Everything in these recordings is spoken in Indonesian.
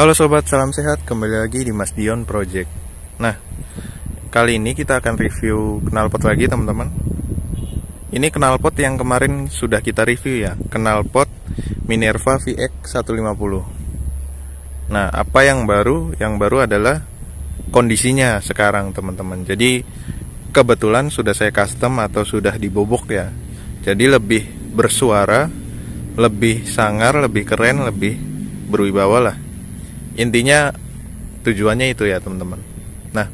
Halo sobat, salam sehat. Kembali lagi di Mas Dion Project. Nah, kali ini kita akan review knalpot lagi teman-teman. Ini knalpot yang kemarin sudah kita review ya, knalpot Minerva VX 150. Nah, apa yang baru? Yang baru adalah kondisinya sekarang teman-teman. Jadi kebetulan sudah saya custom atau sudah dibobok ya. Jadi lebih bersuara, lebih sangar, lebih keren, lebih berwibawa lah. Intinya tujuannya itu ya teman-teman. Nah,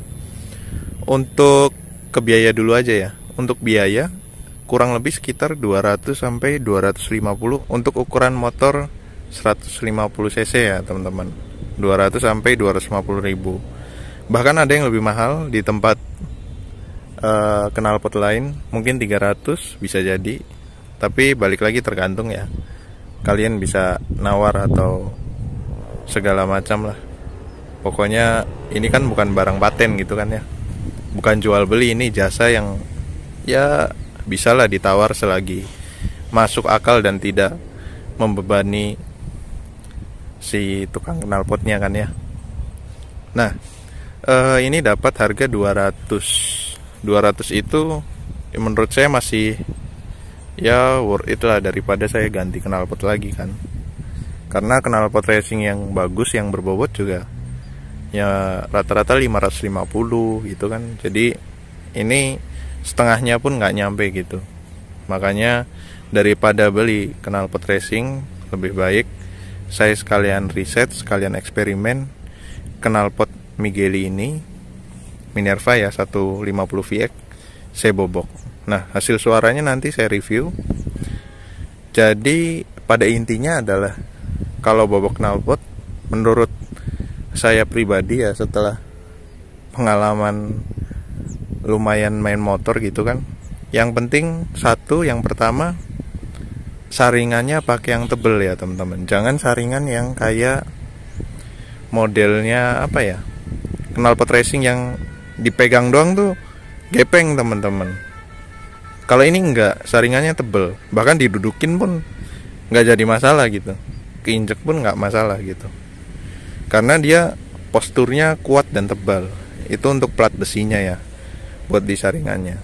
untuk ke biaya dulu aja ya. Untuk biaya kurang lebih sekitar 200 sampai 250 untuk ukuran motor 150 cc ya teman-teman. 200 sampai 250 ribu. Bahkan ada yang lebih mahal di tempat knalpot lain, mungkin 300 bisa jadi. Tapi balik lagi tergantung ya. Kalian bisa nawar atau segala macam lah. Pokoknya ini kan bukan barang paten gitu kan ya. Bukan jual beli, ini jasa yang ya bisalah ditawar selagi masuk akal dan tidak membebani si tukang knalpotnya kan ya. Nah, ini dapat harga 200 itu menurut saya masih ya worth it lah daripada saya ganti knalpot lagi kan. Karena knalpot racing yang bagus, yang berbobot juga ya rata-rata 550 gitu kan. Jadi ini setengahnya pun nggak nyampe gitu. Makanya daripada beli knalpot racing, lebih baik saya sekalian riset, sekalian eksperimen knalpot Migeli ini, Minerva ya 150 VX, saya bobok. Nah, hasil suaranya nanti saya review. Jadi pada intinya adalah kalau bobok knalpot, menurut saya pribadi ya, setelah pengalaman lumayan main motor gitu kan, yang penting satu, yang pertama saringannya pakai yang tebel ya teman-teman. Jangan saringan yang kayak modelnya apa ya, knalpot racing yang dipegang doang tuh gepeng teman-teman. Kalau ini enggak, saringannya tebel, bahkan didudukin pun nggak jadi masalah gitu, keinjek pun nggak masalah gitu, karena dia posturnya kuat dan tebal. Itu untuk plat besinya ya, buat di saringannya.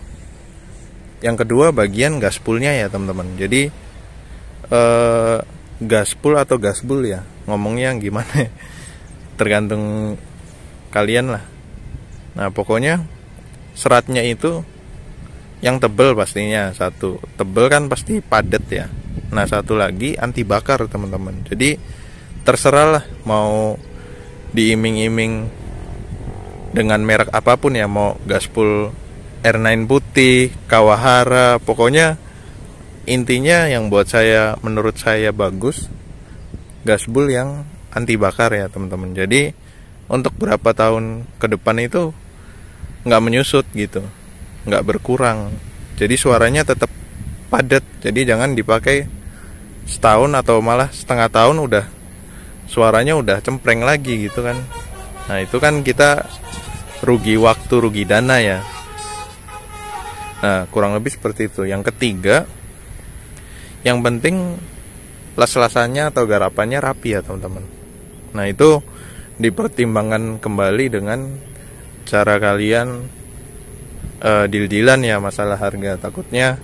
Yang kedua bagian gaspulnya ya teman-teman. Jadi gaspul atau gasbul ya, ngomongnya gimana tergantung kalian lah. Nah pokoknya seratnya itu yang tebel pastinya, satu tebel kan pasti padat ya. Nah satu lagi anti bakar teman-teman. Jadi terserah lah mau diiming-iming dengan merek apapun ya, mau gaspul R9 putih, Kawahara, pokoknya intinya yang buat saya, menurut saya bagus gaspul yang anti bakar ya teman-teman. Jadi untuk berapa tahun ke depan itu nggak menyusut gitu, nggak berkurang. Jadi suaranya tetap padat. Jadi jangan dipakai setahun atau malah setengah tahun udah suaranya udah cempreng lagi gitu kan. Nah itu kan kita rugi waktu, rugi dana ya. Nah kurang lebih seperti itu. Yang ketiga, yang penting las-lasannya atau garapannya rapi ya teman-teman. Nah itu dipertimbangkan kembali dengan cara kalian deal-dealan ya masalah harga. Takutnya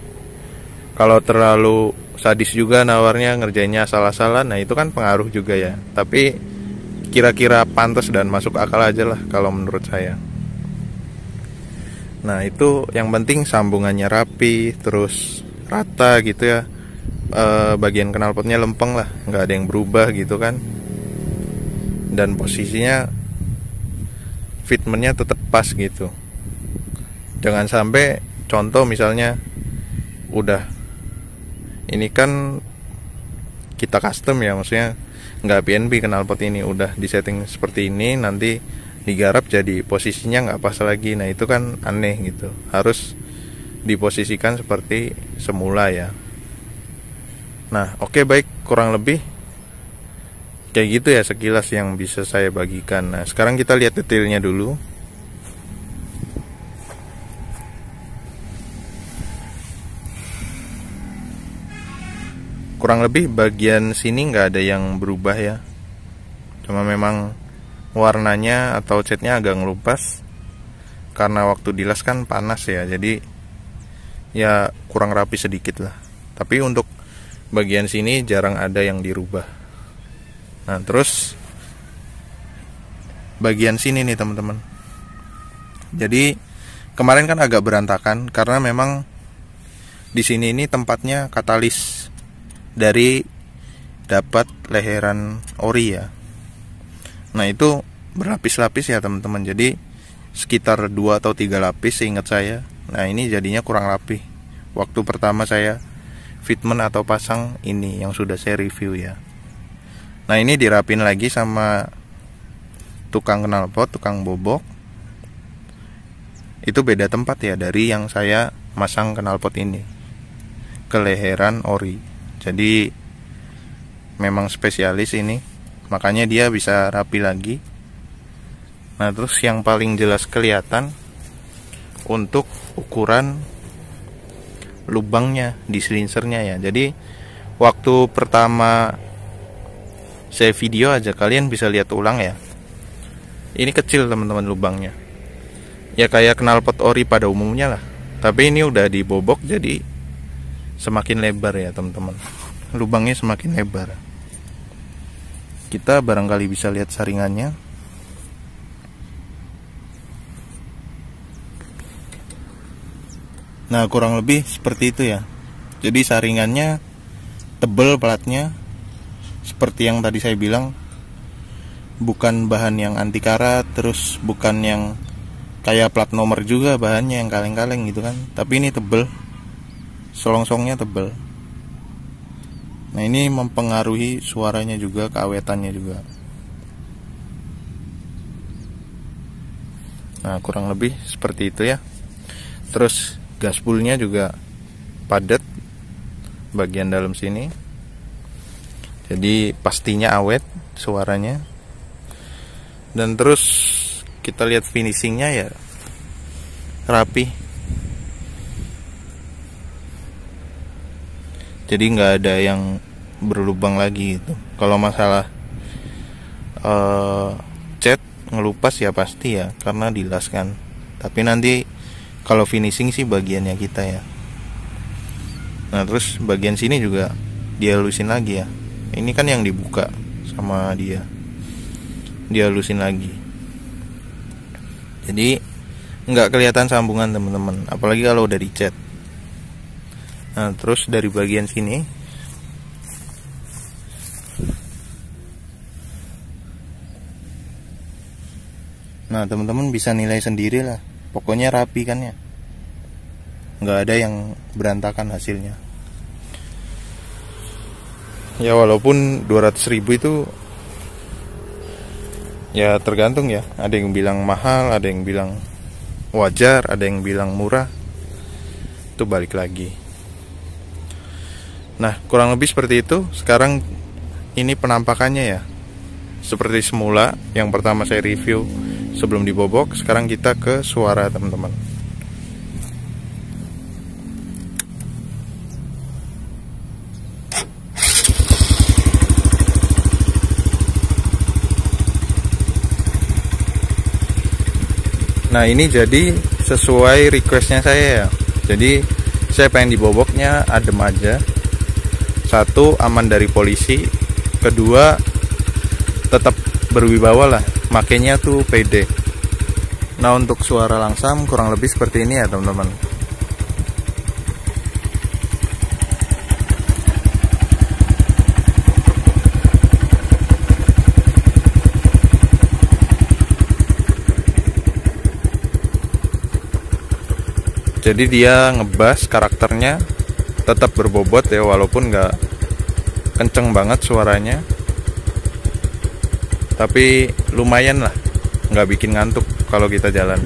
kalau terlalu sadis juga nawarnya, ngerjainnya salah-salah, nah itu kan pengaruh juga ya. Tapi kira-kira pantas dan masuk akal aja lah kalau menurut saya. Nah itu yang penting sambungannya rapi, terus rata gitu ya. Bagian knalpotnya lempeng lah, nggak ada yang berubah gitu kan. Dan posisinya fitmentnya tetap pas gitu. Jangan sampai contoh misalnya udah, ini kan kita custom ya, maksudnya nggak PNP knalpot ini, udah disetting seperti ini, nanti digarap jadi posisinya nggak pas lagi. Nah itu kan aneh gitu, harus diposisikan seperti semula ya. Nah oke, baik, kurang lebih kayak gitu ya sekilas yang bisa saya bagikan. Nah sekarang kita lihat detailnya dulu. Kurang lebih bagian sini nggak ada yang berubah ya. Cuma memang warnanya atau catnya agak ngelupas karena waktu dilas kan panas ya, jadi ya kurang rapi sedikit lah. Tapi untuk bagian sini jarang ada yang dirubah. Nah terus bagian sini nih teman-teman, jadi kemarin kan agak berantakan karena memang di sini ini tempatnya katalis dari dapat leheran ori ya. Nah itu berlapis-lapis ya teman-teman, jadi sekitar 2 atau 3 lapis seingat saya. Nah ini jadinya kurang rapi waktu pertama saya fitment atau pasang ini yang sudah saya review ya. Nah ini dirapin lagi sama tukang knalpot, tukang bobok. Itu beda tempat ya dari yang saya masang knalpot ini ke leheran ori. Jadi memang spesialis ini, makanya dia bisa rapi lagi. Nah terus yang paling jelas kelihatan untuk ukuran lubangnya di silinsernya ya. Jadi waktu pertama saya video aja kalian bisa lihat ulang ya, ini kecil teman-teman lubangnya ya, kayak knalpot ori pada umumnya lah. Tapi ini udah dibobok jadi semakin lebar ya teman-teman, lubangnya semakin lebar. Kita barangkali bisa lihat saringannya. Nah kurang lebih seperti itu ya. Jadi saringannya tebel platnya, seperti yang tadi saya bilang, bukan bahan yang anti karat, terus bukan yang kayak plat nomor juga bahannya yang kaleng-kaleng gitu kan. Tapi ini tebel, selongsongnya tebel. Nah ini mempengaruhi suaranya juga, keawetannya juga. Nah kurang lebih seperti itu ya. Terus gaspulnya juga padat bagian dalam sini, jadi pastinya awet suaranya. Dan terus kita lihat finishingnya ya, rapi. Jadi nggak ada yang berlubang lagi gitu. Kalau masalah cat ngelupas ya pasti ya, karena dilas kan. Tapi nanti kalau finishing sih bagiannya kita ya. Nah terus bagian sini juga dihalusin lagi ya. Ini kan yang dibuka sama dia, dihalusin lagi. Jadi nggak kelihatan sambungan teman-teman, apalagi kalau udah dicat. Nah terus dari bagian sini, nah teman-teman bisa nilai sendiri lah. Pokoknya rapi kan ya, nggak ada yang berantakan hasilnya. Ya walaupun 200.000 itu ya tergantung ya. Ada yang bilang mahal, ada yang bilang wajar, ada yang bilang murah. Itu balik lagi. Nah kurang lebih seperti itu. Sekarang ini penampakannya ya, seperti semula yang pertama saya review sebelum dibobok. Sekarang kita ke suara teman-teman. Nah ini jadi sesuai requestnya saya ya. Jadi saya pengen diboboknya adem aja. Satu, aman dari polisi. Kedua, tetap berwibawa lah, makanya tuh pede. Nah untuk suara langsam kurang lebih seperti ini ya teman-teman. Jadi dia ngebas karakternya, tetap berbobot ya, walaupun nggak kenceng banget suaranya, tapi lumayan lah, nggak bikin ngantuk kalau kita jalan.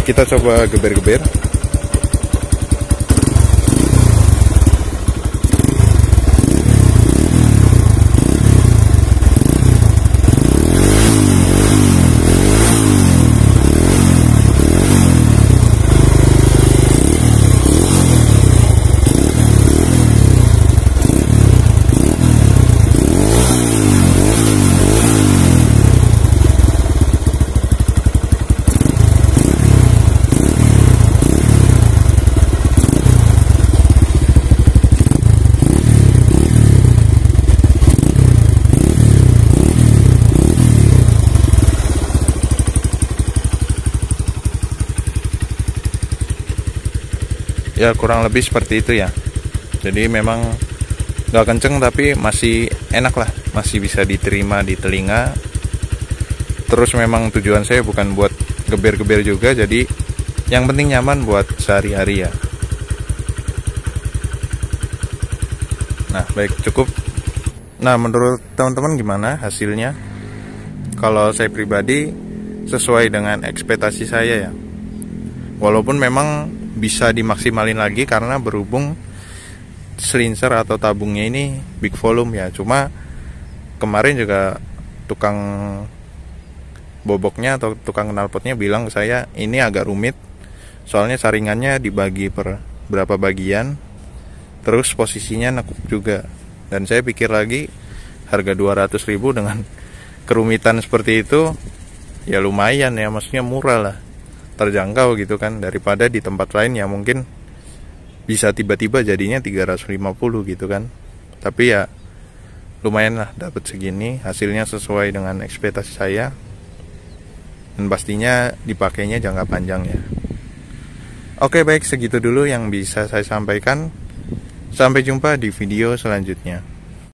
Kita coba geber-geber. Ya kurang lebih seperti itu ya. Jadi memang gak kenceng tapi masih enak lah, masih bisa diterima di telinga. Terus memang tujuan saya bukan buat geber-geber juga, jadi yang penting nyaman buat sehari-hari ya. Nah baik, cukup. Nah menurut teman-teman gimana hasilnya? Kalau saya pribadi sesuai dengan ekspektasi saya ya. Walaupun memang bisa dimaksimalin lagi karena berhubung selinser atau tabungnya ini big volume ya. Cuma kemarin juga tukang boboknya atau tukang knalpotnya bilang ke saya ini agak rumit, soalnya saringannya dibagi per berapa bagian, terus posisinya nekuk juga. Dan saya pikir lagi harga 200.000 dengan kerumitan seperti itu ya lumayan ya, maksudnya murah lah, terjangkau gitu kan, daripada di tempat lain ya mungkin bisa tiba-tiba jadinya 350 gitu kan. Tapi ya lumayan lah dapat segini, hasilnya sesuai dengan ekspektasi saya, dan pastinya dipakainya jangka panjang ya. Oke baik, segitu dulu yang bisa saya sampaikan. Sampai jumpa di video selanjutnya.